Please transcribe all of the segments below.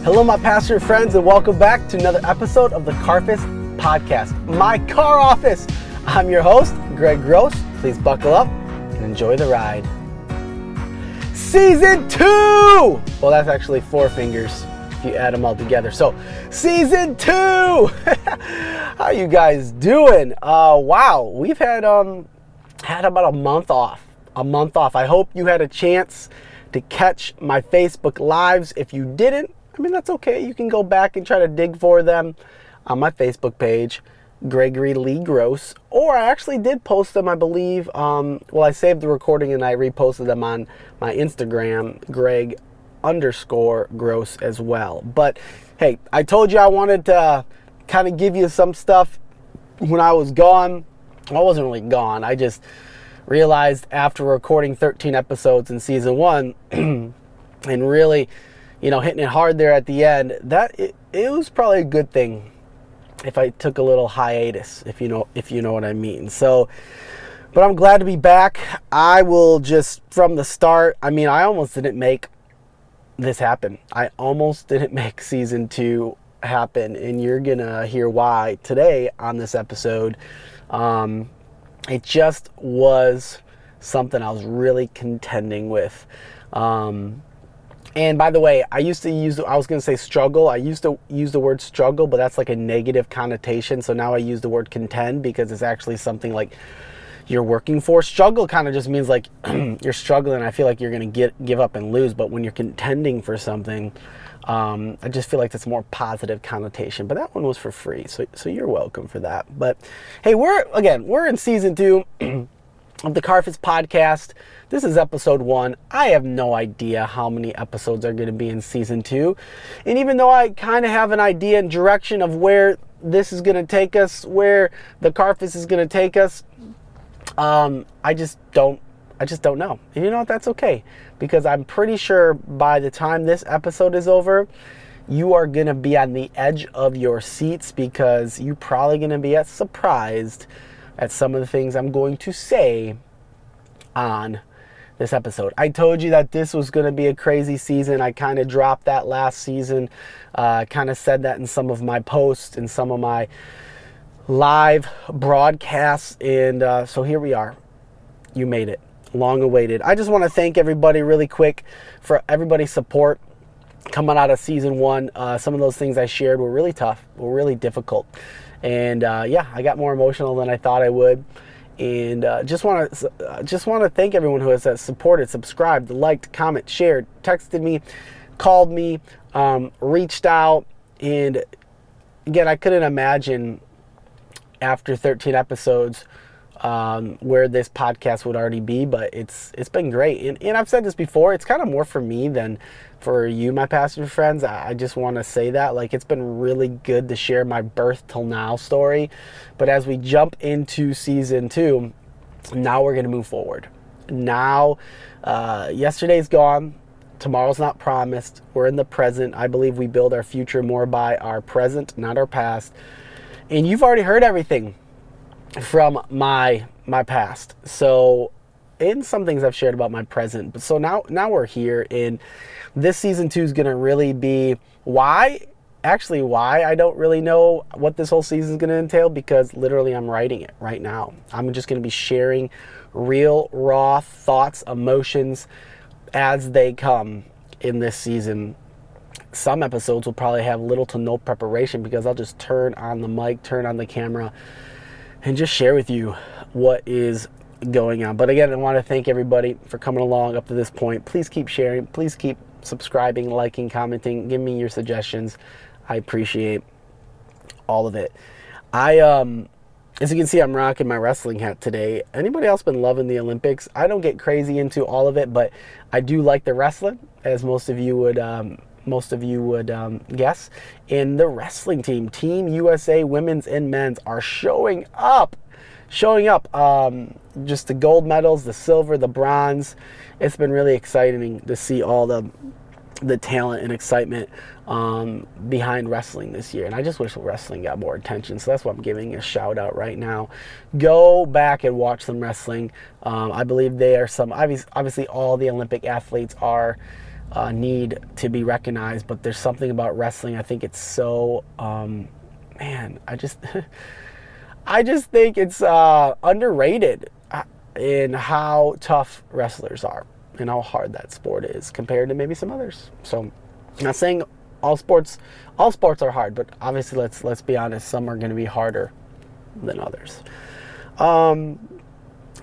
Hello, my pastor friends, and welcome back to another episode of the Carffice Podcast, my car office. I'm your host, Greg Gross. Please buckle up and enjoy the ride. Season 2! Well, that's actually 4 fingers if you add them all together. So, Season 2! How you guys doing? Wow, we've had about a month off. I hope you had a chance to catch my Facebook Lives. If you didn't, I mean, that's okay. You can go back and try to dig for them on my Facebook page, Gregory Lee Gross. Or I actually did post them, I believe. I saved the recording and I reposted them on my Instagram, Greg_Gross as well. But hey, I told you I wanted to kind of give you some stuff when I was gone. Well, I wasn't really gone. I just realized after recording 13 episodes in season 1 and really, hitting it hard there at the end, that it was probably a good thing if I took a little hiatus, if you know what I mean. So, but I'm glad to be back. I will just, from the start, I almost didn't make this happen. I almost didn't make season 2 happen, and you're gonna hear why today on this episode. It just was something I was really contending with. And by the way, I was going to say struggle. I used to use the word struggle, but that's like a negative connotation. So now I use the word contend because it's actually something like you're working for. Struggle kind of just means like you're struggling. I feel like you're going to give up and lose. But when you're contending for something, I just feel like that's a more positive connotation. But that one was for free. So you're welcome for that. But hey, we're in season 2 of the Carffice Podcast. This is episode 1. I have no idea how many episodes are going to be in season 2. And even though I kind of have an idea and direction of where this is going to take us, where the Carffice is going to take us, I just don't know. And you know what? That's okay. Because I'm pretty sure by the time this episode is over, you are going to be on the edge of your seats because you're probably going to be surprised at some of the things I'm going to say on this episode. I told you that this was going to be a crazy season. I kind of dropped that last season. Kind of said that in some of my posts and some of my live broadcasts. And so here we are. You made it. Long awaited. I just want to thank everybody really quick for everybody's support coming out of season 1. Some of those things I shared were really tough, were really difficult. And I got more emotional than I thought I would. And just want to thank everyone who has supported, subscribed, liked, commented, shared, texted me, called me, reached out. And again, I couldn't imagine after 13 episodes where this podcast would already be, but it's been great. And I've said this before, it's kind of more for me than for you, my pastor friends. I just want to say that, like, it's been really good to share my birth till now story. But as we jump into season 2, now we're going to move forward. Now, yesterday's gone. Tomorrow's not promised. We're in the present. I believe we build our future more by our present, not our past. And you've already heard everything from my past. So, in some things I've shared about my present. But so now we're here, and this season 2 is going to really be why I don't really know what this whole season is going to entail, because literally I'm writing it right now. I'm just going to be sharing real, raw thoughts, emotions as they come in this season. Some episodes will probably have little to no preparation because I'll just turn on the mic, turn on the camera, and just share with you what is going on. But again, I want to thank everybody for coming along up to this point. Please keep sharing. Please keep subscribing, liking, commenting. Give me your suggestions. I appreciate all of it. As you can see, I'm rocking my wrestling hat today. Anybody else been loving the Olympics? I don't get crazy into all of it, but I do like the wrestling, as most of you would guess. And the wrestling Team USA, women's and men's, are showing up. Just the gold medals, the silver, the bronze. It's been really exciting to see all the talent and excitement behind wrestling this year. And I just wish wrestling got more attention. So that's why I'm giving a shout out right now. Go back and watch some wrestling. I believe they are obviously all the Olympic athletes are need to be recognized, but there's something about wrestling. I think it's so, I just, I just think it's underrated in how tough wrestlers are and how hard that sport is compared to maybe some others. So I'm not saying all sports are hard, but obviously let's be honest, some are going to be harder than others. So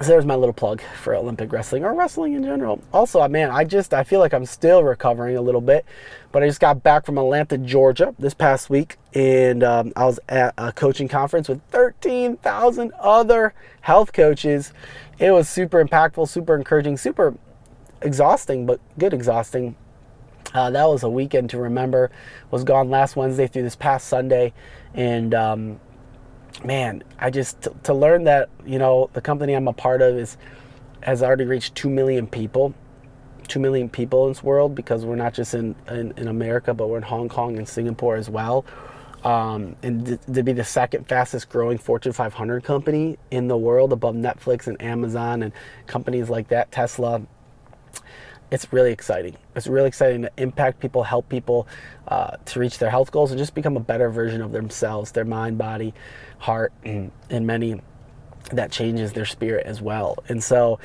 there's my little plug for Olympic wrestling or wrestling in general. Also, man, I feel like I'm still recovering a little bit, but I just got back from Atlanta, Georgia this past week, and I was at a coaching conference with 13,000 other health coaches. It was super impactful, super encouraging, super exhausting, but good exhausting. That was a weekend to remember. Was gone last Wednesday through this past Sunday, and man, I just to learn that, you know, the company I'm a part of has already reached 2 million people. 2 million people in this world, because we're not just in America, but we're in Hong Kong and Singapore as well. And to be the second fastest growing Fortune 500 company in the world, above Netflix and Amazon and companies like that, Tesla. It's really exciting. It's really exciting to impact people, help people to reach their health goals and just become a better version of themselves, their mind, body, heart, and many that changes their spirit as well. And so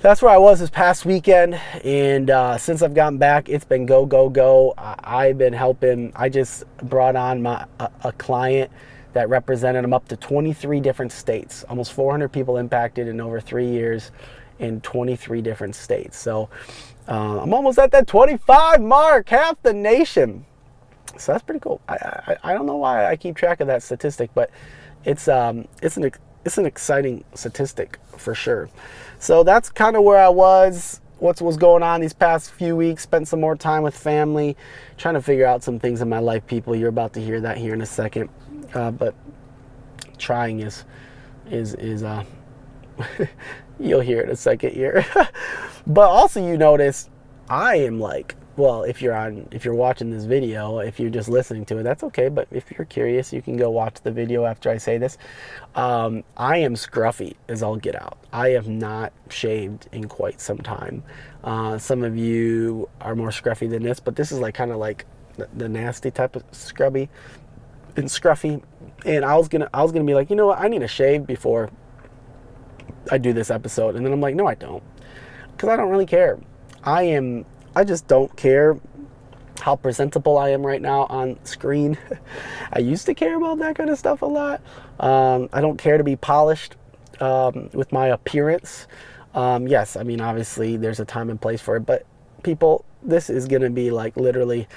that's where I was this past weekend. And since I've gotten back, it's been go, go, go. I've been helping. I just brought on a client that represented them up to 23 different states, almost 400 people impacted in over 3 years in 23 different states. So I'm almost at that 25 mark, half the nation. So that's pretty cool. I don't know why I keep track of that statistic, but it's an exciting statistic for sure. So that's kind of where I was, what was going on these past few weeks. Spent some more time with family, trying to figure out some things in my life, people. You're about to hear that here in a second. But trying is you'll hear it in a second here. But also, you notice I am like, well, if you're watching this video, if you're just listening to it, that's okay. But if you're curious, you can go watch the video after I say this. I am scruffy as all get out. I have not shaved in quite some time. Some of you are more scruffy than this, but this is like kind of like the nasty type of scrubby and scruffy. And I was gonna be like, you know what, I need a shave before I do this episode. And then I'm like, no, I don't, because I don't really care. I just don't care how presentable I am right now on screen. I used to care about that kind of stuff a lot. I don't care to be polished with my appearance. Yes, I mean, obviously there's a time and place for it, but people, this is going to be like literally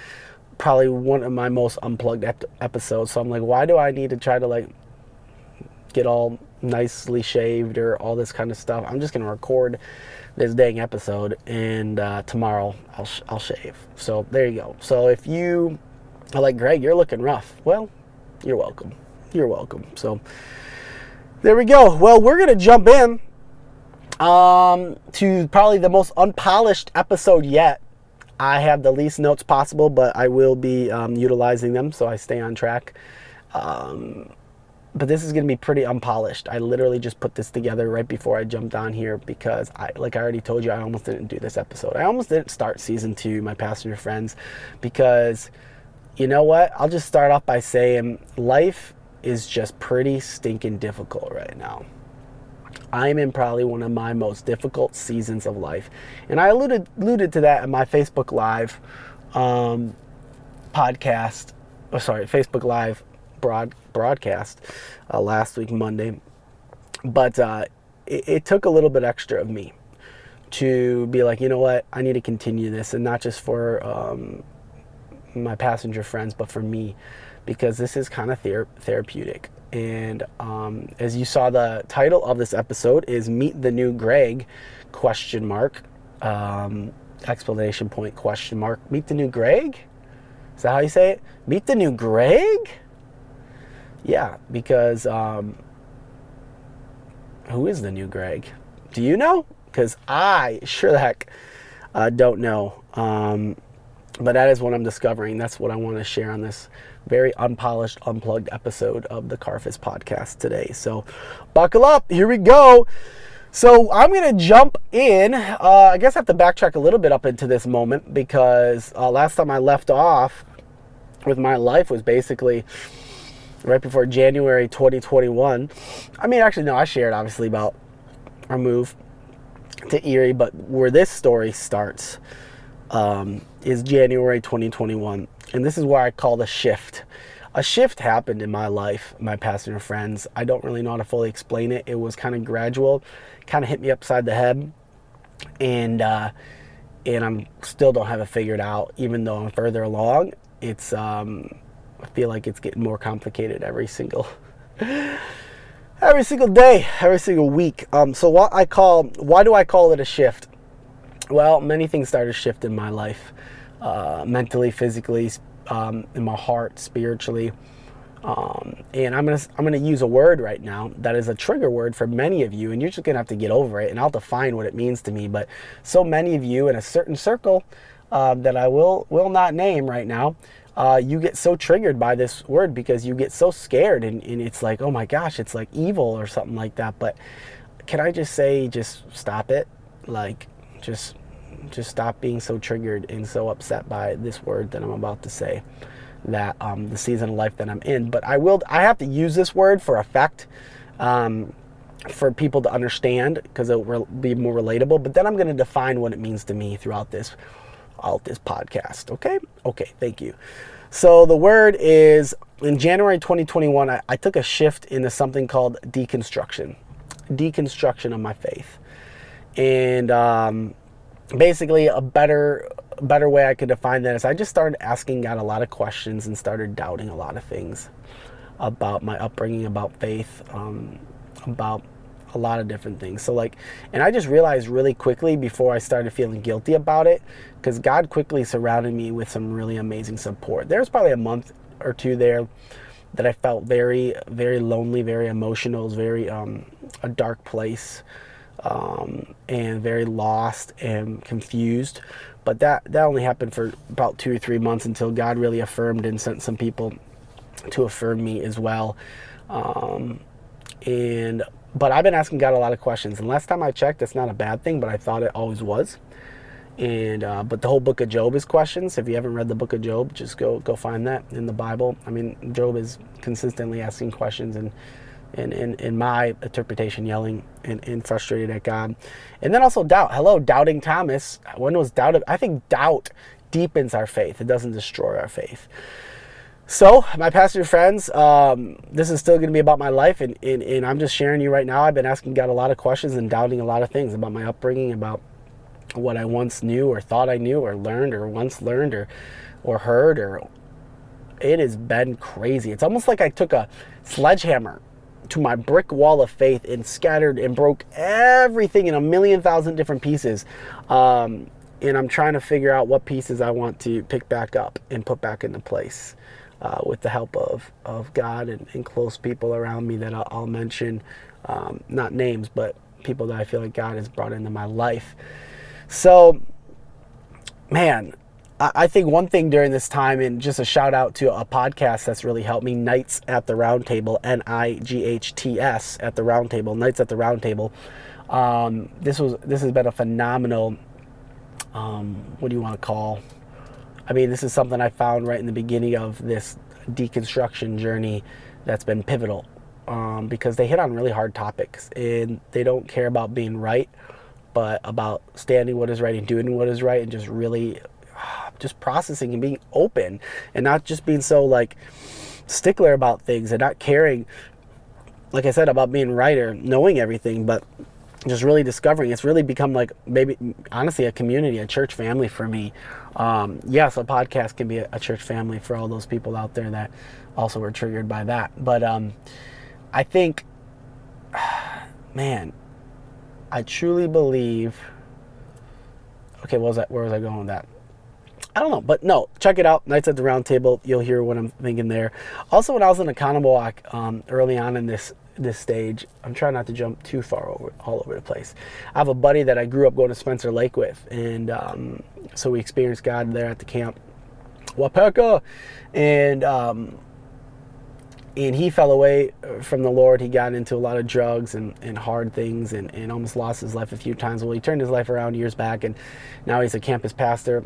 probably one of my most unplugged episodes. So I'm like, why do I need to try to like get all nicely shaved or all this kind of stuff? I'm just going to record this dang episode, and tomorrow I'll shave. So there you go. So if you are like, Greg, you're looking rough, well, you're welcome. You're welcome. So there we go. Well, we're going to jump in to probably the most unpolished episode yet. I have the least notes possible, but I will be utilizing them so I stay on track. But this is going to be pretty unpolished. I literally just put this together right before I jumped on here because, like I already told you, I almost didn't do this episode. I almost didn't start season 2, My Passenger Friends, because you know what? I'll just start off by saying life is just pretty stinking difficult right now. I'm in probably one of my most difficult seasons of life. And I alluded to that in my Facebook Live Facebook Live broadcast last week, Monday. But it took a little bit extra of me to be like, you know what? I need to continue this, and not just for my passenger friends, but for me, because this is kind of therapeutic. And as you saw, the title of this episode is Meet the New Greg, ? Explanation point, ? Meet the New Greg? Is that how you say it? Meet the New Greg? Yeah, because who is the new Greg? Do you know? Because I sure the heck don't know. But that is what I'm discovering. That's what I want to share on this very unpolished, unplugged episode of the Carffice Podcast today. So buckle up. Here we go. So I'm going to jump in. I guess I have to backtrack a little bit up into this moment because last time I left off with my life was basically right before January 2021. I mean, actually, no, I shared obviously about our move to Erie, but where this story starts is January 2021. And this is where I call the shift. A shift happened in my life, my pastor friends. I don't really know how to fully explain it. It was kind of gradual, kind of hit me upside the head. And I'm still don't have it figured out, even though I'm further along. It's I feel like it's getting more complicated every single day, every single week. So why do I call it a shift? Well, many things started to shift in my life, mentally, physically, in my heart, spiritually. And I'm gonna use a word right now that is a trigger word for many of you, and you're just gonna have to get over it. And I'll define what it means to me. But so many of you in a certain circle that I will not name right now, you get so triggered by this word because you get so scared, and it's like, oh my gosh, it's like evil or something like that. But can I just say, just stop it? Like, just stop being so triggered and so upset by this word that I'm about to say, that the season of life that I'm in. But I have to use this word for effect, for people to understand, because it will be more relatable. But then I'm going to define what it means to me throughout this podcast. Okay, thank you. So the word is, in January 2021, I took a shift into something called deconstruction of my faith. And basically a better way I could define that is I just started asking God a lot of questions and started doubting a lot of things about my upbringing, about faith, about a lot of different things. So and I just realized really quickly before I started feeling guilty about it, because God quickly surrounded me with some really amazing support. There's probably a month or two there that I felt very, very lonely, very emotional. It was very a dark place. And very lost and confused. But that only happened for about 2 or 3 months until God really affirmed and sent some people to affirm me as well. But I've been asking God a lot of questions. And last time I checked, that's not a bad thing, but I thought it always was. And but the whole book of Job is questions. If you haven't read the book of Job, just go find that in the Bible. I mean, Job is consistently asking questions and in my interpretation, yelling and frustrated at God. And then also doubt. Hello, doubting Thomas. When was doubt? I think doubt deepens our faith. It doesn't destroy our faith. So, my pastor friends, this is still going to be about my life, and I'm just sharing you right now. I've been asking God a lot of questions and doubting a lot of things about my upbringing, about what I once knew or thought I knew or learned or once learned or heard. It has been crazy. It's almost like I took a sledgehammer to my brick wall of faith and scattered and broke everything in 1,000,000 different pieces. And I'm trying to figure out what pieces I want to pick back up and put back into place with the help of God and close people around me that I'll mention, not names, but people that I feel like God has brought into my life. So, man, I think one thing during this time, and just a shout out to a podcast that's really helped me, Nights at the Round Table, NIGHTS at the Round Table, Nights at the Round Table. This has been a phenomenal, what do you want to call? I mean, this is something I found right in the beginning of this deconstruction journey that's been pivotal, because they hit on really hard topics, and they don't care about being right, but about standing what is right and doing what is right, and just really just processing and being open, and not just being so stickler about things and not caring, like I said, about being right or knowing everything, but just really discovering. It's really become maybe honestly a community, a church family for me. Yes, a podcast can be a church family for all those people out there that also were triggered by that. But I think, man, I truly believe. Okay, where was I going with that? I don't know, but no, check it out. Nights at the Round Table. You'll hear what I'm thinking there. Also, when I was in Accountable Walk early on in this stage, I'm trying not to jump too far all over the place. I have a buddy that I grew up going to Spencer Lake with, and so we experienced God there at the camp, Wapaka, and And he fell away from the Lord. He got into a lot of drugs and hard things and almost lost his life a few times. Well, he turned his life around years back, and now he's a campus pastor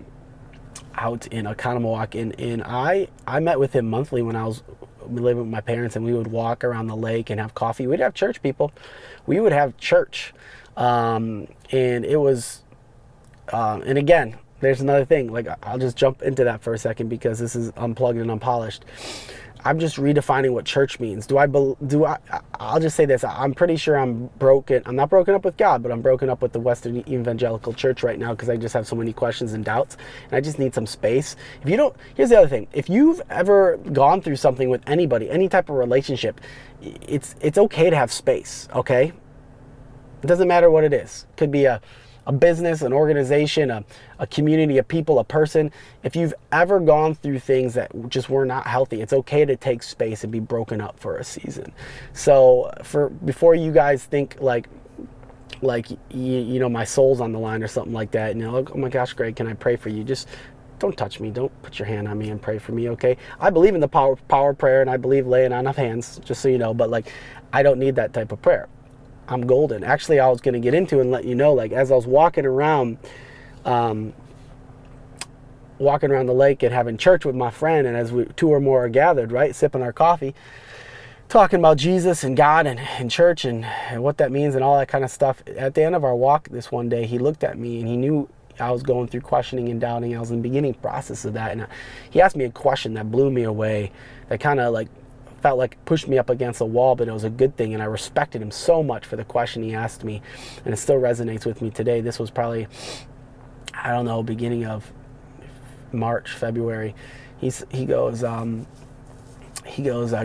out in Oconomowoc. And I met with him monthly when I was living with my parents, and we would walk around the lake and have coffee. We'd have church, people. We would have church. And it was, and again, there's another thing. Like, I'll just jump into that for a second because this is unplugged and unpolished. I'm just redefining what church means. I'll just say this. I'm pretty sure I'm broken. I'm not broken up with God, but I'm broken up with the Western evangelical church right now because I just have so many questions and doubts, and I just need some space. Here's the other thing. If you've ever gone through something with anybody, any type of relationship, it's okay to have space, okay? It doesn't matter what it is. It could be a business, an organization, a community, a people, a person. If you've ever gone through things that just were not healthy, it's okay to take space and be broken up for a season. So before you guys think like you know, my soul's on the line or something like that, and you're like, oh my gosh, Greg, can I pray for you? Just don't touch me. Don't put your hand on me and pray for me, okay? I believe in the power of prayer, and I believe laying on of hands, just so you know, but like, I don't need that type of prayer. I'm golden. Actually, I was going to get into and let you know, like, as I was walking around the lake and having church with my friend, and as two or more are gathered, right, sipping our coffee, talking about Jesus and God and church and what that means and all that kind of stuff. At the end of our walk this one day, he looked at me and he knew I was going through questioning and doubting. I was in the beginning process of that, and he asked me a question that blew me away, that kind of like felt like pushed me up against a wall, but it was a good thing, and I respected him so much for the question he asked me, and it still resonates with me today. This was probably, I don't know, beginning of March, February. He goes,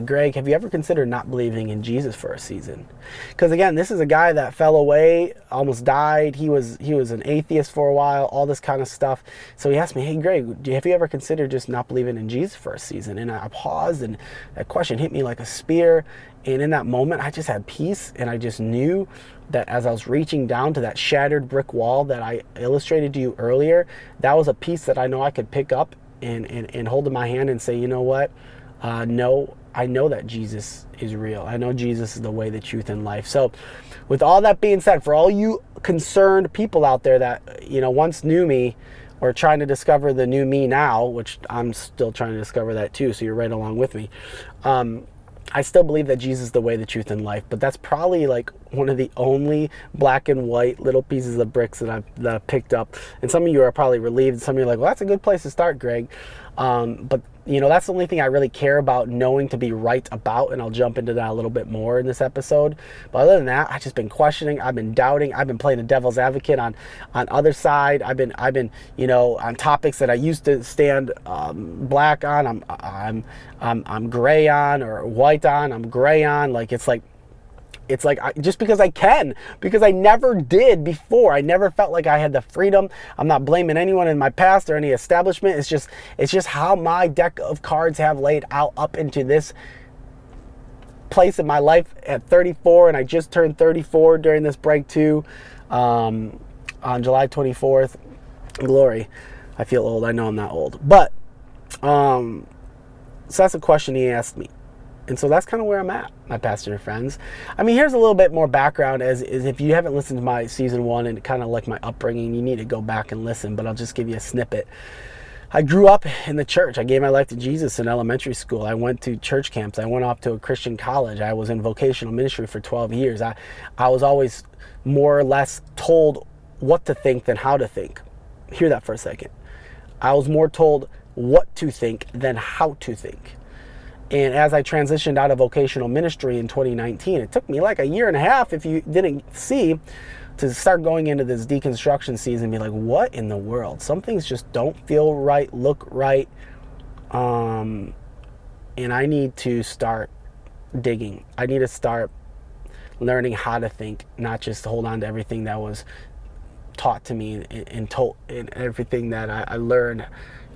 Greg, have you ever considered not believing in Jesus for a season? Because again, this is a guy that fell away, almost died. He was an atheist for a while, all this kind of stuff. So he asked me, hey, Greg, have you ever considered just not believing in Jesus for a season? And I paused, and that question hit me like a spear. And in that moment, I just had peace, and I just knew that as I was reaching down to that shattered brick wall that I illustrated to you earlier, that was a piece that I know I could pick up and hold in my hand and say, you know what? No, I know that Jesus is real. I know Jesus is the way, the truth, and life. So with all that being said, for all you concerned people out there that, you know, once knew me or trying to discover the new me now, which I'm still trying to discover that too, so you're right along with me. I still believe that Jesus is the way, the truth, and life, but that's probably like one of the only black and white little pieces of bricks that I've picked up. And some of you are probably relieved. Some of you are like, well, that's a good place to start, Greg. But you know, that's the only thing I really care about knowing to be right about, and I'll jump into that a little bit more in this episode. But other than that, I've just been questioning, I've been doubting, I've been playing the devil's advocate on other side. I've been, you know, on topics that I used to stand black on, I'm gray on, or white on, I'm gray on. Like, it's like just because I can, because I never did before. I never felt like I had the freedom. I'm not blaming anyone in my past or any establishment. It's just how my deck of cards have laid out up into this place in my life at 34, and I just turned 34 during this break too, on July 24th. Glory. I feel old. I know I'm not old, but so that's a question he asked me. And so that's kind of where I'm at, my pastor friends. I mean, here's a little bit more background, as if you haven't listened to my season 1 and kind of like my upbringing, you need to go back and listen, but I'll just give you a snippet. I grew up in the church. I gave my life to Jesus in elementary school. I went to church camps. I went off to a Christian college. I was in vocational ministry for 12 years. I was always more or less told what to think than how to think. Hear that for a second. I was more told what to think than how to think. And as I transitioned out of vocational ministry in 2019, it took me like a year and a half, if you didn't see, to start going into this deconstruction season and be like, what in the world? Some things just don't feel right, look right. And I need to start digging. I need to start learning how to think, not just hold on to everything that was taught to me and told, and everything that I learned,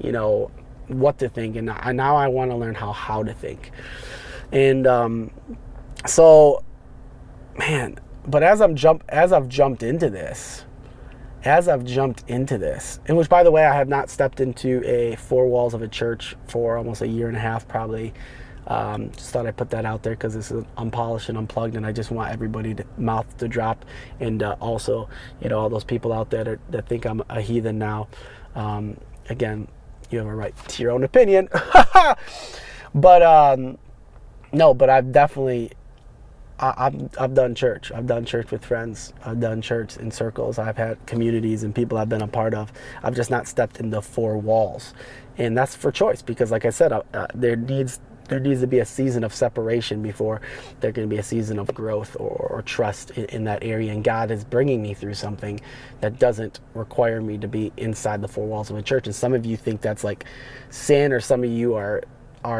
you know, what to think, and now I want to learn how to think. And so, man, but as I've jumped into this, in which, by the way, I have not stepped into four walls of a church for almost a year and a half, probably. Just thought I'd put that out there because this is unpolished and unplugged, and I just want everybody mouth to drop, and also, all those people out there that think I'm a heathen now. Again, you have a right to your own opinion. But no, but I've definitely, I've done church. I've done church with friends. I've done church in circles. I've had communities and people I've been a part of. I've just not stepped in the four walls, and that's for choice, because like I said, there needs to be a season of separation before there can be a season of growth or trust in that area. And God is bringing me through something that doesn't require me to be inside the four walls of a church. And some of you think that's like sin, or some of you are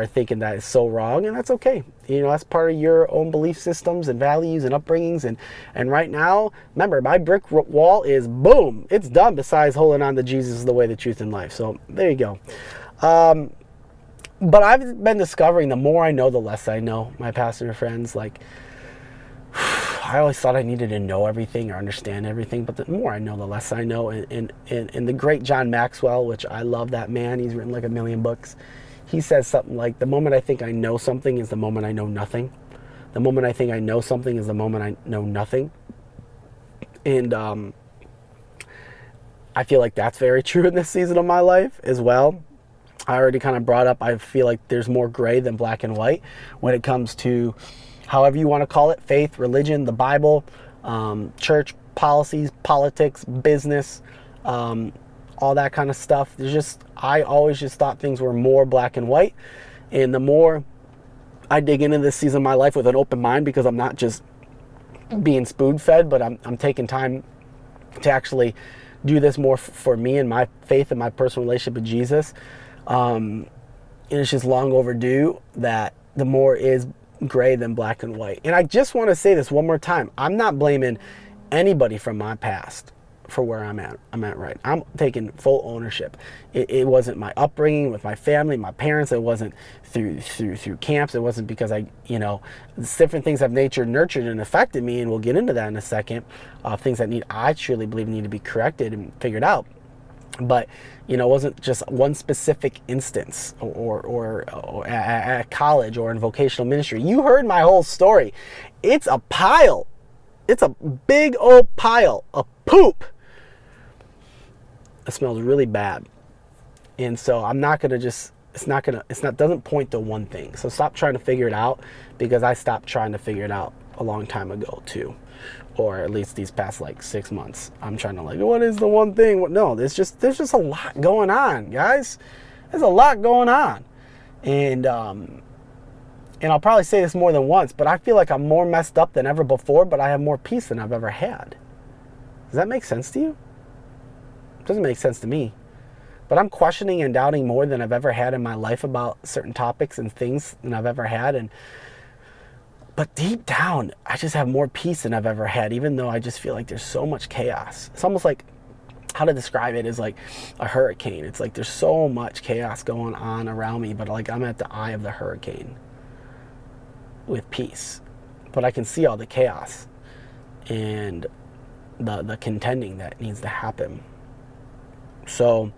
thinking that is so wrong, and that's okay. That's part of your own belief systems and values and upbringings. And right now, remember, my brick wall is boom, it's done, besides holding on to Jesus is the way, the truth, and life. So there you go. But I've been discovering, the more I know, the less I know, my pastor friends. Like, I always thought I needed to know everything or understand everything, but the more I know, the less I know. And the great John Maxwell, which I love that man, he's written like 1 million books. He says something like, the moment I think I know something is the moment I know nothing. The moment I think I know something is the moment I know nothing. And I feel like that's very true in this season of my life as well. I already kind of brought up, I feel like there's more gray than black and white when it comes to, however you want to call it, faith, religion, the Bible, church, policies, politics, business, all that kind of stuff. I always just thought things were more black and white. And the more I dig into this season of my life with an open mind, because I'm not just being spoon fed, but I'm taking time to actually do this more for me and my faith and my personal relationship with Jesus. And it's just long overdue that the more is gray than black and white. And I just want to say this one more time. I'm not blaming anybody from my past for where I'm at right. I'm taking full ownership. It wasn't my upbringing with my family, my parents. It wasn't through camps. It wasn't because different things have nurtured and affected me, and we'll get into that in a second. Things that I truly believe need to be corrected and figured out. But it wasn't just one specific instance or at college or in vocational ministry. You heard my whole story. It's a pile. It's a big old pile of poop. It smells really bad. And so I'm not going to doesn't point to one thing. So stop trying to figure it out, because I stopped trying to figure it out a long time ago too. Or at least these past 6 months. I'm trying to what is the one thing? No, there's just a lot going on, guys. There's a lot going on. And I'll probably say this more than once, but I feel like I'm more messed up than ever before, but I have more peace than I've ever had. Does that make sense to you? It doesn't make sense to me. But I'm questioning and doubting more than I've ever had in my life about certain topics and things than I've ever had. But deep down, I just have more peace than I've ever had, even though I just feel like there's so much chaos. It's almost like, how to describe it is like a hurricane. It's like there's so much chaos going on around me, but I'm at the eye of the hurricane with peace. But I can see all the chaos and the contending that needs to happen. So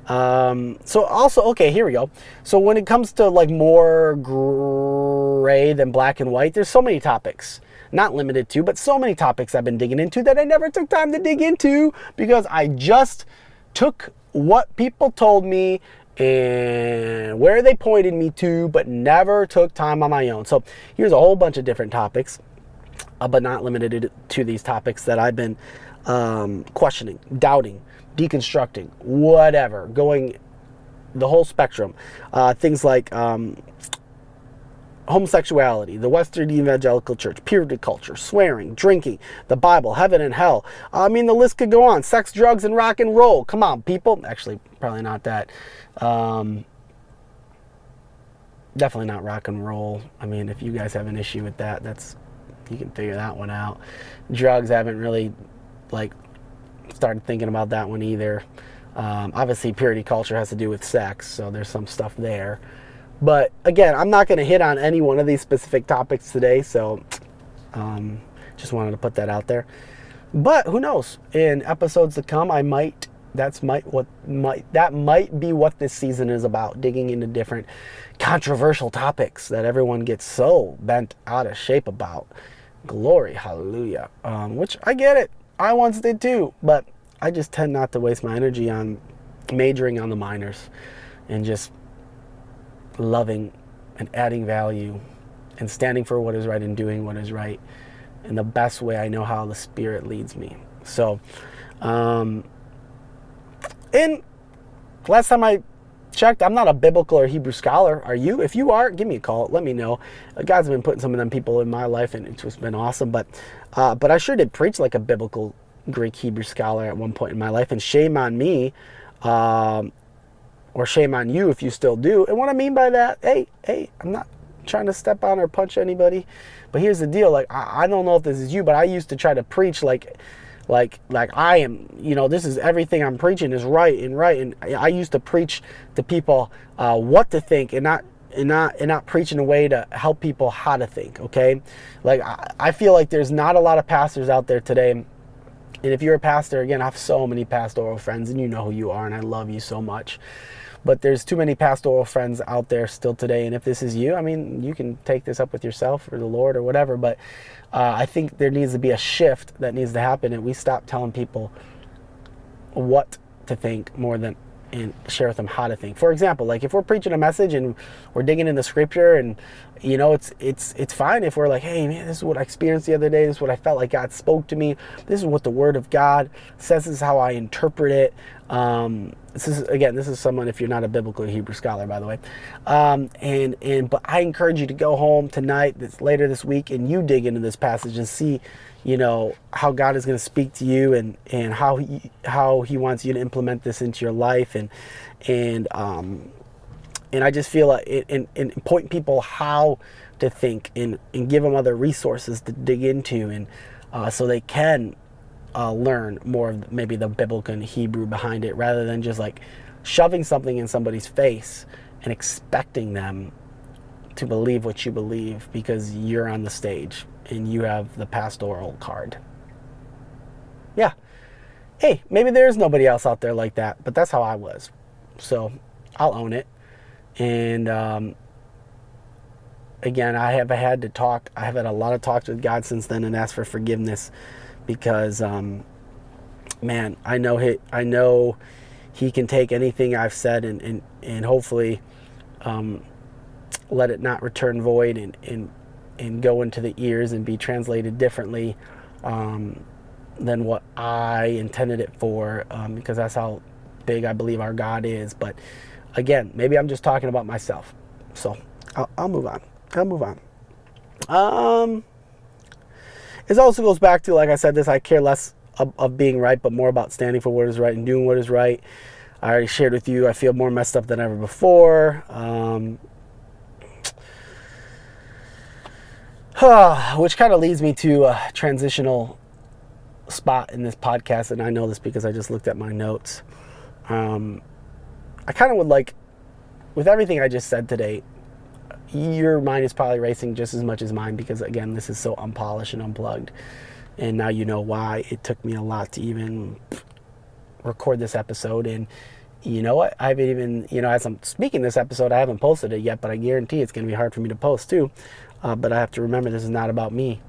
also, okay, here we go. So when it comes to more gray than black and white, there's so many topics, not limited to, but so many topics I've been digging into that I never took time to dig into, because I just took what people told me and where they pointed me to, but never took time on my own. So here's a whole bunch of different topics, but not limited to these topics that I've been questioning, doubting, deconstructing, whatever, going the whole spectrum. Things like homosexuality, the Western Evangelical Church, purity culture, swearing, drinking, the Bible, heaven and hell. I mean, the list could go on. Sex, drugs, and rock and roll. Come on, people. Actually, probably not that. Definitely not rock and roll. I mean, if you guys have an issue with that, you can figure that one out. Drugs, I haven't really started thinking about that one either. Obviously, purity culture has to do with sex, so there's some stuff there. But again, I'm not going to hit on any one of these specific topics today, so just wanted to put that out there. But who knows? In episodes to come, I might that might be what this season is about, digging into different controversial topics that everyone gets so bent out of shape about. Glory, hallelujah. Which I get it. I once did too, but I just tend not to waste my energy on majoring on the minors and just loving and adding value and standing for what is right and doing what is right in the best way I know how the Spirit leads me. So, and last time I checked, I'm not a biblical or Hebrew scholar. Are you? If you are, give me a call. Let me know. God's been putting some of them people in my life, and it's just been awesome. But I sure did preach like a biblical Greek Hebrew scholar at one point in my life, and shame on me, or shame on you if you still do. And what I mean by that, hey, I'm not trying to step on or punch anybody, but here's the deal. Like, I don't know if this is you, but I used to try to preach like I am, this is everything I'm preaching is right. And I used to preach to people what to think, and not preach in a way to help people how to think. Okay, like I feel like there's not a lot of pastors out there today. And if you're a pastor, again, I have so many pastoral friends, and you know who you are, and I love you so much. But there's too many pastoral friends out there still today. And if this is you, I mean, you can take this up with yourself or the Lord or whatever. But I think there needs to be a shift that needs to happen. And we stop telling people what to think more than and share with them how to think. For example, like if we're preaching a message and we're digging into scripture, and it's fine if we're like, hey man, this is what I experienced the other day, this is what I felt like God spoke to me, this is what the Word of God says, this is how I interpret it. This is someone, if you're not a biblical Hebrew scholar, by the way, but I encourage you to go home tonight, later this week, and you dig into this passage and see how God is going to speak to you, and how he wants you to implement this into your life, and I just feel like and point people how to think, and give them other resources to dig into, and so they can learn more of maybe the biblical and Hebrew behind it, rather than just like shoving something in somebody's face and expecting them to believe what you believe because you're on the stage and you have the pastoral card. Yeah. Hey, maybe there's nobody else out there like that, but that's how I was. So I'll own it. And again, I have had a lot of talks with God since then and asked for forgiveness, because man, I know he can take anything I've said and hopefully let it not return void and go into the ears and be translated differently than what I intended it for, because that's how big I believe our God is. But again, maybe I'm just talking about myself, so I'll move on. It also goes back to, like I said, I care less of being right, but more about standing for what is right and doing what is right. I already shared with you, I feel more messed up than ever before. Which kind of leads me to a transitional spot in this podcast, and I know this because I just looked at my notes. I kind of would like, with everything I just said today, your mind is probably racing just as much as mine, because again, this is so unpolished and unplugged, and now you know why it took me a lot to even record this episode. And you know what, I haven't even, as I'm speaking this episode, I haven't posted it yet, but I guarantee it's going to be hard for me to post too. But I have to remember, this is not about me.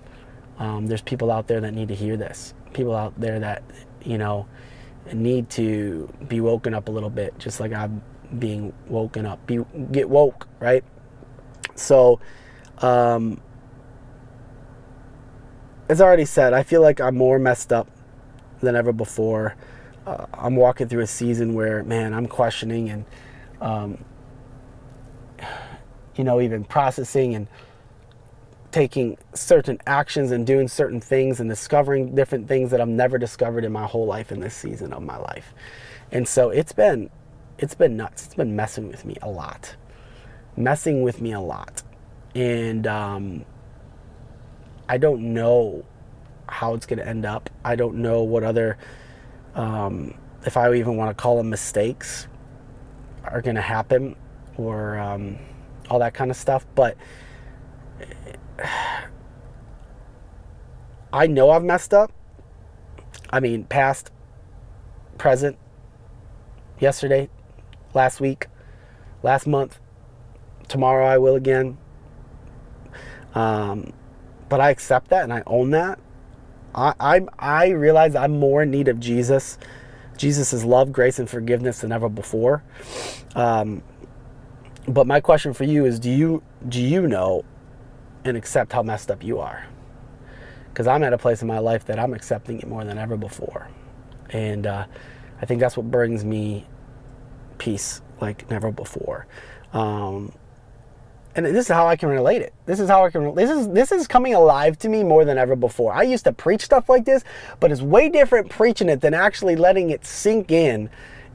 There's people out there that need to hear this. People out there that, need to be woken up a little bit, just like I'm being woken up. Get woke, right? So, as I already said, I feel like I'm more messed up than ever before. I'm walking through a season where, man, I'm questioning and, even processing and taking certain actions and doing certain things and discovering different things that I've never discovered in my whole life in this season of my life. And so it's been nuts. It's been messing with me a lot. And I don't know how it's going to end up. I don't know what other, if I even want to call them mistakes, are going to happen, or all that kind of stuff. But I know I've messed up. I mean, past, present, yesterday, last week, last month. Tomorrow I will again. But I accept that and I own that. I realize I'm more in need of Jesus. Jesus' love, grace, and forgiveness than ever before. But my question for you is, do you know and accept how messed up you are? Because I'm at a place in my life that I'm accepting it more than ever before. And I think that's what brings me peace like never before. And this is how I can relate it. This is coming alive to me more than ever before. I used to preach stuff like this, but it's way different preaching it than actually letting it sink in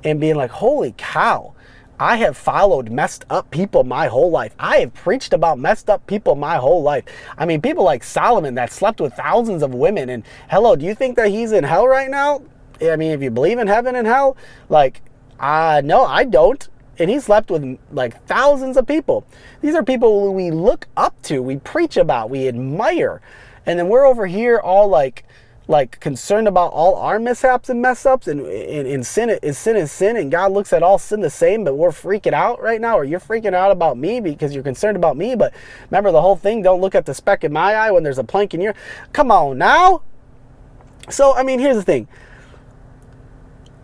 and being like, holy cow, I have followed messed up people my whole life. I have preached about messed up people my whole life. I mean, people like Solomon that slept with thousands of women. And hello, do you think that he's in hell right now? I mean, if you believe in heaven and hell, like, no, I don't. And he slept with like thousands of people. These are people who we look up to, we preach about, we admire. And then we're over here all like concerned about all our mishaps and mess ups, and sin is sin, and God looks at all sin the same, but we're freaking out right now, or you're freaking out about me because you're concerned about me. But remember the whole thing, don't look at the speck in my eye when there's a plank in your. Come on now. So, I mean, here's the thing.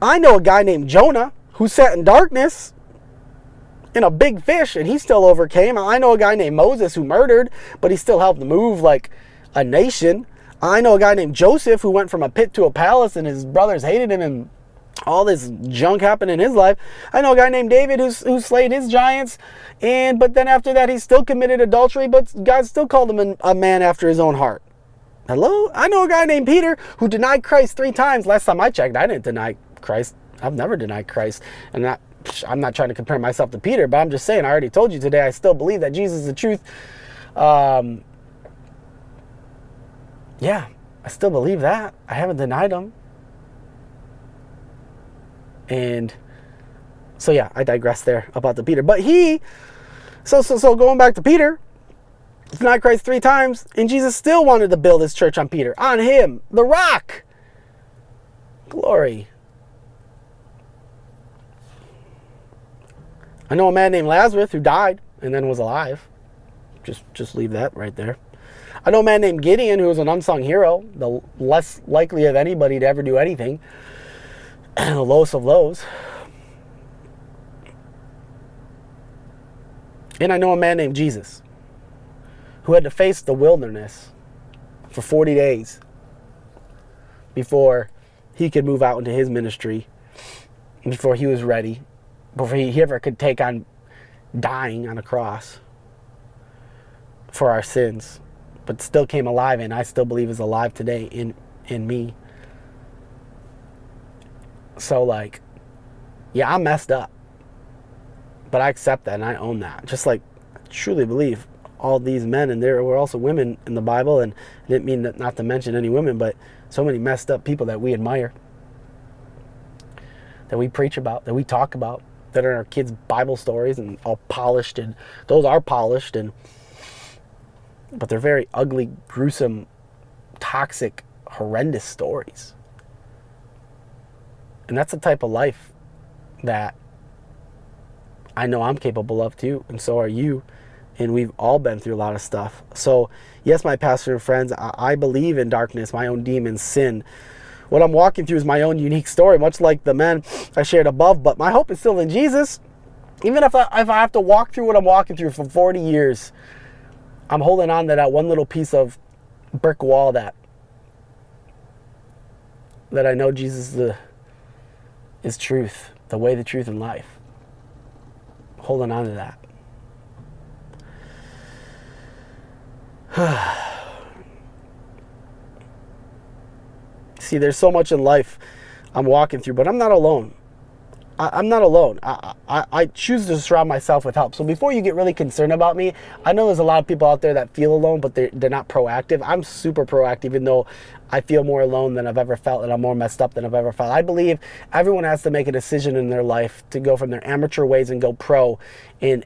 I know a guy named Jonah who sat in darkness in a big fish, and he still overcame. I know a guy named Moses who murdered, but he still helped move like a nation. I know a guy named Joseph who went from a pit to a palace, and his brothers hated him, and all this junk happened in his life. I know a guy named David who slayed his giants, but then after that he still committed adultery, but God still called him a man after his own heart. Hello? I know a guy named Peter who denied Christ 3 times. Last time I checked, I didn't deny Christ. I've never denied Christ. And I'm not trying to compare myself to Peter, but I'm just saying, I already told you today, I still believe that Jesus is the truth. Yeah, I still believe that. I haven't denied him. And so yeah, I digress there about the Peter. But so going back to Peter, denied Christ 3 times, and Jesus still wanted to build his church on Peter, on him, the rock. Glory. I know a man named Lazarus who died and then was alive. Just leave that right there. I know a man named Gideon who was an unsung hero, the less likely of anybody to ever do anything, the lowest of lows. And I know a man named Jesus who had to face the wilderness for 40 days before he could move out into his ministry, before he was ready, before he ever could take on dying on a cross for our sins, but still came alive, and I still believe is alive today in me. So like, yeah, I'm messed up, but I accept that and I own that. Just like I truly believe all these men, and there were also women in the Bible, and I didn't mean that, not to mention any women, but so many messed up people that we admire, that we preach about, that we talk about, that are in our kids' Bible stories, and all polished, and those are polished, but they're very ugly, gruesome, toxic, horrendous stories. And that's the type of life that I know I'm capable of too, and so are you, and we've all been through a lot of stuff. So yes, my pastor and friends, I believe in darkness, my own demons, sin. What I'm walking through is my own unique story, much like the men I shared above, but my hope is still in Jesus. Even if I have to walk through what I'm walking through for 40 years, I'm holding on to that one little piece of brick wall that I know Jesus is truth, the way, the truth, and life. Holding on to that. See, there's so much in life I'm walking through, but I'm not alone. I'm not alone. I choose to surround myself with help. So before you get really concerned about me, I know there's a lot of people out there that feel alone, but they're not proactive. I'm super proactive, even though I feel more alone than I've ever felt, and I'm more messed up than I've ever felt. I believe everyone has to make a decision in their life to go from their amateur ways and go pro in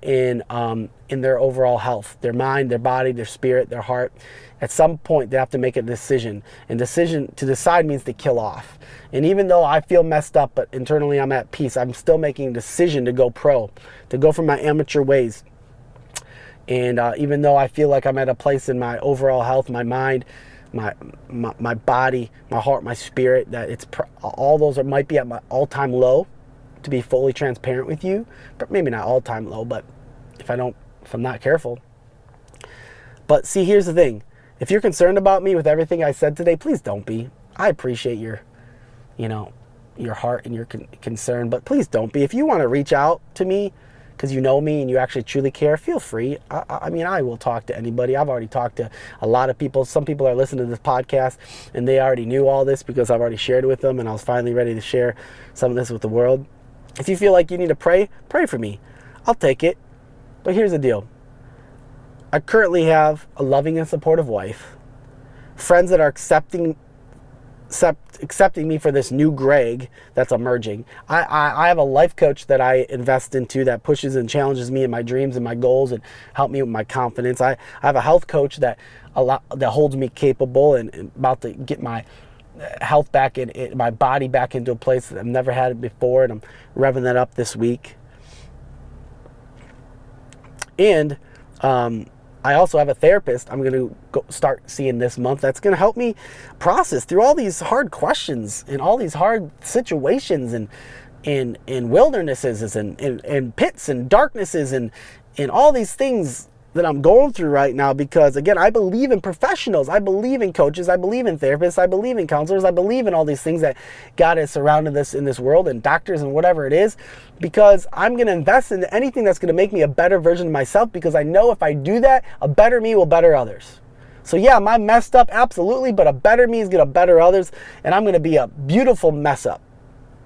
their overall health, their mind, their body, their spirit, their heart. At some point, they have to make a decision. And to decide means to kill off. And even though I feel messed up, but internally I'm at peace, I'm still making a decision to go pro, to go from my amateur ways. And even though I feel like I'm at a place in my overall health, my mind, my body, my heart, my spirit, that all those might be at my all-time low, to be fully transparent with you, but maybe not all-time low, but if I'm not careful. But see, here's the thing. If you're concerned about me with everything I said today, please don't be. I appreciate your heart and your concern, but please don't be. If you want to reach out to me because you know me and you actually truly care, feel free. I mean, I will talk to anybody. I've already talked to a lot of people. Some people are listening to this podcast and they already knew all this because I've already shared it with them, and I was finally ready to share some of this with the world. If you feel like you need to pray for me. I'll take it. But here's the deal. I currently have a loving and supportive wife, friends that are accepting me for this new Greg that's emerging. I have a life coach that I invest into that pushes and challenges me in my dreams and my goals and help me with my confidence. I have a health coach that holds me capable and about to get my health back in my body back into a place that I've never had it before, and I'm revving that up this week. And I also have a therapist I'm going to start seeing this month that's going to help me process through all these hard questions and all these hard situations and in wildernesses and pits and darknesses and all these things that I'm going through right now, because again, I believe in professionals. I believe in coaches. I believe in therapists. I believe in counselors. I believe in all these things that God has surrounded us in this world, and doctors and whatever it is, because I'm going to invest in anything that's going to make me a better version of myself, because I know if I do that, a better me will better others. So yeah, am I messed up? Absolutely. But a better me is going to better others, and I'm going to be a beautiful mess up.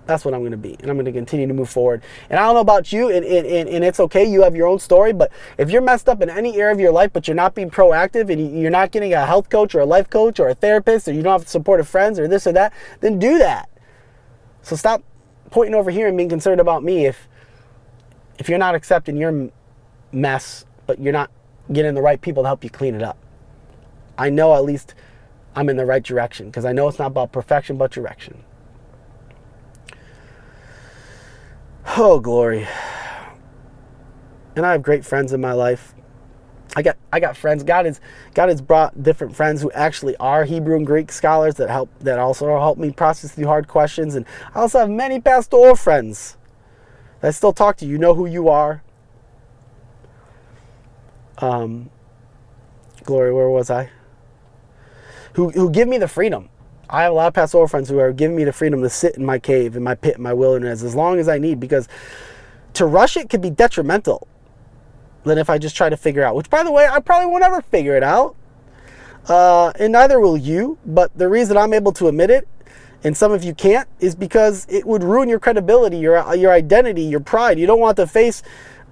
That's what I'm going to be, and I'm going to continue to move forward. And I don't know about you, and it's okay. You have your own story, but if you're messed up in any area of your life, but you're not being proactive, and you're not getting a health coach or a life coach or a therapist, or you don't have supportive friends or this or that, then do that. So stop pointing over here and being concerned about me if you're not accepting your mess, but you're not getting the right people to help you clean it up. I know at least I'm in the right direction, because I know it's not about perfection, but direction. Oh, glory. And I have great friends in my life. I got friends. God has brought different friends who actually are Hebrew and Greek scholars that also help me process through hard questions. And I also have many pastoral friends that I still talk to. You know who you are. Glory, where was I? Who give me the freedom. I have a lot of pastoral friends who are giving me the freedom to sit in my cave, in my pit, in my wilderness, as long as I need, because to rush it could be detrimental than if I just try to figure out, which, by the way, I probably won't ever figure it out, and neither will you. But the reason I'm able to admit it, and some of you can't, is because it would ruin your credibility, your identity, your pride. You don't want to face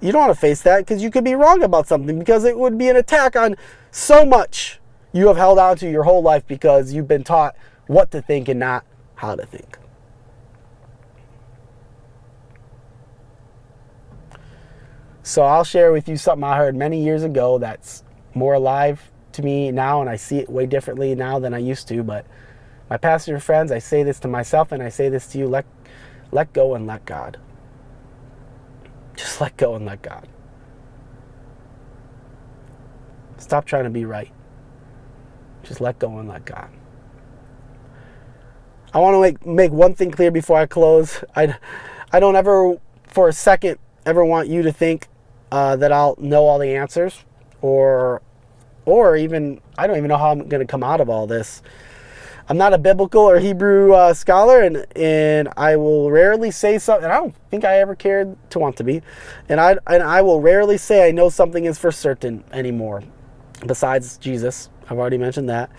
that, because you could be wrong about something, because it would be an attack on so much you have held on to your whole life, because you've been taught what to think and not how to think. So I'll share with you something I heard many years ago that's more alive to me now, and I see it way differently now than I used to. But my pastor friends, I say this to myself and I say this to you: let go and let God. Just let go and let God. Stop trying to be right. Just let go and let God. I want to make one thing clear before I close. I don't ever, for a second, ever want you to think that I'll know all the answers, or even, I don't even know how I'm going to come out of all this. I'm not a biblical or Hebrew scholar, and I will rarely say something, and I don't think I ever cared to want to be, and I will rarely say I know something is for certain anymore, besides Jesus. I've already mentioned that.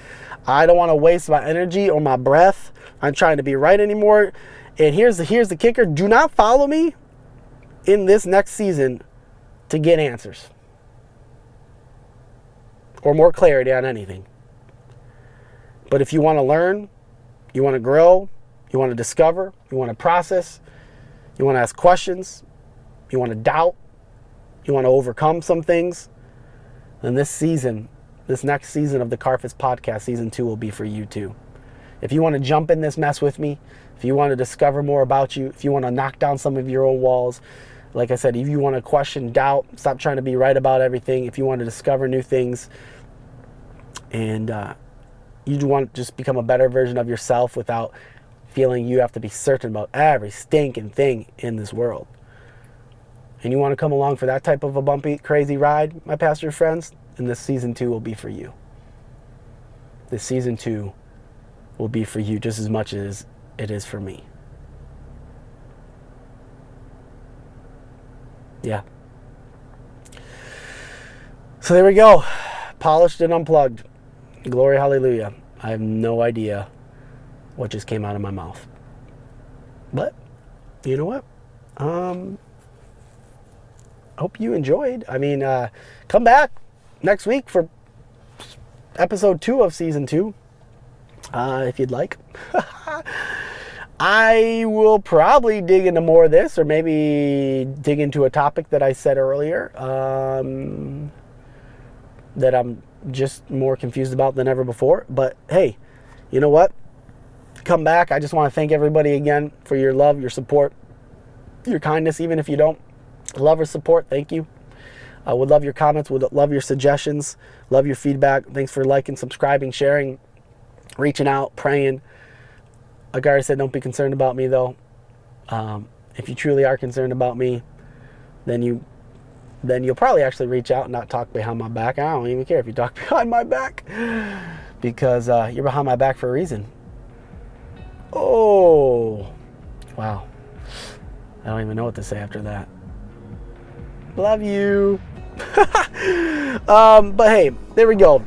I don't want to waste my energy or my breath on trying to be right anymore. And here's the kicker: do not follow me in this next season to get answers or more clarity on anything. But if you want to learn, you want to grow, you want to discover, you want to process, you want to ask questions, you want to doubt, you want to overcome some things, then this next season of the Carffice Podcast, season 2, will be for you too. If you want to jump in this mess with me, if you want to discover more about you, if you want to knock down some of your own walls, like I said, if you want to question, doubt, stop trying to be right about everything, if you want to discover new things, and you want to just become a better version of yourself without feeling you have to be certain about every stinking thing in this world, and you want to come along for that type of a bumpy, crazy ride, my pastor friends, then this season 2 will be for you. This season 2 will be for you just as much as it is for me. Yeah. So there we go. Polished and unplugged. Glory, hallelujah. I have no idea what just came out of my mouth. But, you know what? Hope you enjoyed. I mean, come back next week for episode 2 of season 2, if you'd like. I will probably dig into more of this, or maybe dig into a topic that I said earlier that I'm just more confused about than ever before. But hey, you know what? Come back. I just want to thank everybody again for your love, your support, your kindness, even if you don't love or support. Thank you. I would love your comments, would love your suggestions, love your feedback. Thanks for liking, subscribing, sharing, reaching out, praying. Like I already said, don't be concerned about me though. If you truly are concerned about me, then you'll probably actually reach out and not talk behind my back. I don't even care if you talk behind my back, because you're behind my back for a reason. Oh, wow. I don't even know what to say after that. Love you. But hey, there we go.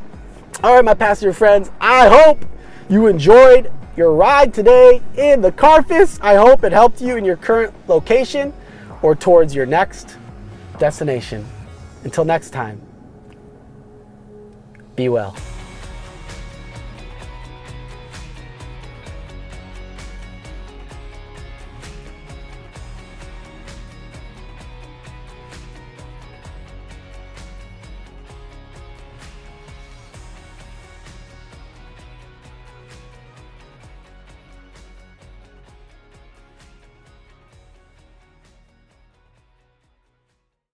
All right, my pastor friends, I hope you enjoyed your ride today in the Carffice. I hope it helped you in your current location or towards your next destination. Until next time, be well.